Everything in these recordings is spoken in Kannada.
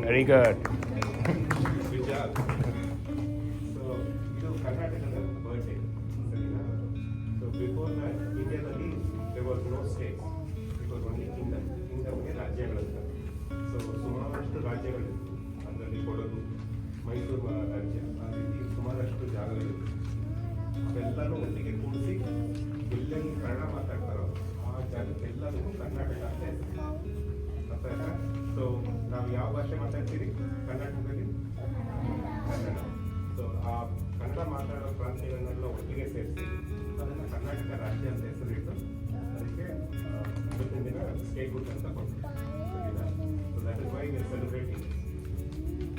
Very good. ಸೊ ಇದು ಕರ್ನಾಟಕದ ಬರ್ಡೇ ಸರಿನಾ. ಸೊ ಬಿಫೋರ್ ದಟ್ ಇಂಡಿಯಾದಲ್ಲಿ there was no state, it was only kingdom. ಕಿಂಗ್ಡಮ್ಗೆ ರಾಜ್ಯಗಳಿರ್ತವೆ. ಸೊ ಸುಮಾರಷ್ಟು ರಾಜ್ಯಗಳಿತ್ತು. ಅದರಲ್ಲಿ ಕೊಡಗು, ಮೈಸೂರು ರಾಜ್ಯ, ಆ ರೀತಿ ಸುಮಾರಷ್ಟು ಜಾಗಗಳಿತ್ತು. ಅವೆಲ್ಲನೂ ಒಟ್ಟಿಗೆ ಕೂಡಿಸಿ ಎಲ್ಲೆಲ್ಲಿ ಕನ್ನಡ ಮಾತಾಡ್ತಾರೋ ಆ ಜಾಗಕ್ಕೆಲ್ಲದಕ್ಕೂ ಕರ್ನಾಟಕ ಅಂತ ಹೆಸರು. ಅರ್ಥ ಆಯ್ತಾ? ಸೊ ನಾವು ಯಾವ ಭಾಷೆ ಮಾತಾಡ್ತೀವಿ ಕರ್ನಾಟಕದಲ್ಲಿ? ಕನ್ನಡ. ಸೊ ಆ ಕನ್ನಡ ಮಾತಾಡೋ ಪ್ರಾಂತ್ಯಗಳನ್ನೆಲ್ಲ ಒಟ್ಟಿಗೆ ಸೇರಿಸಿ ಅದನ್ನು ಕರ್ನಾಟಕ ರಾಜ್ಯ ಅಂತ ಹೆಸರಿಟ್ಟು ಅದಕ್ಕೆ ಇವತ್ತಿನ ದಿನ ಸ್ಟೇಟ್ಹುಡ್ ಅಂತ ಕೊಟ್ಟು ಸರಿನಾ. So that is why we are celebrating.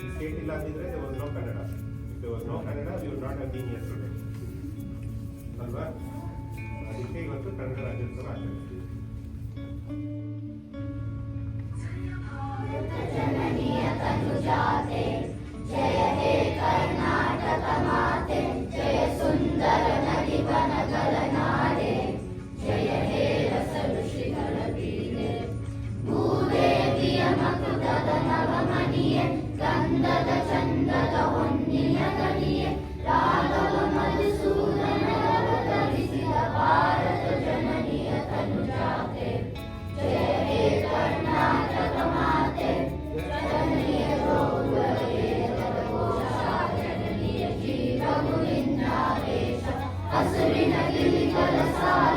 ಈ ಸ್ಟೇಟ್ ಇಲ್ಲ ಅಂದಿದ್ರೆ there was no Kannada. If there was no Kannada we would not have been here today. ಅಲ್ವಾ? ಅದಕ್ಕೆ ಇವತ್ತು ಕನ್ನಡ ರಾಜ್ಯೋತ್ಸವ ಆಚರಿಸ್ತೀವಿ. ಜಯ ಹೇ ಕರ್ನಾಟಕ ಮಾತೆ, ಜಯ ಸುಂದರ ನದಿ ವನಗಳ ನಾಡೆ, ಜಯ ಹೇ ರಸ ಋಷಿಗಳ ಬೀಡೆ, ಭೂದೇವಿಯ ಮಕುಟದ ನವಮಣಿಯೇ, ಗಂಧದ ಚಂದದ ಹೊನ್ನಿಯ ಗಣಿಯೇ, ರಾಘವ ಮಧುಸೂದನ ಅವತರಿಸಿದ ಭಾರತ ಜನನಿಯ ತನುಜಾತೆ, ಜಯ ಹೇ ಕರ್ನಾಟಕ ಮಾತೆ, ಜನನಿಯ ಹಸುರಿನ ಗಿರಿಗಳ ಸಾಲ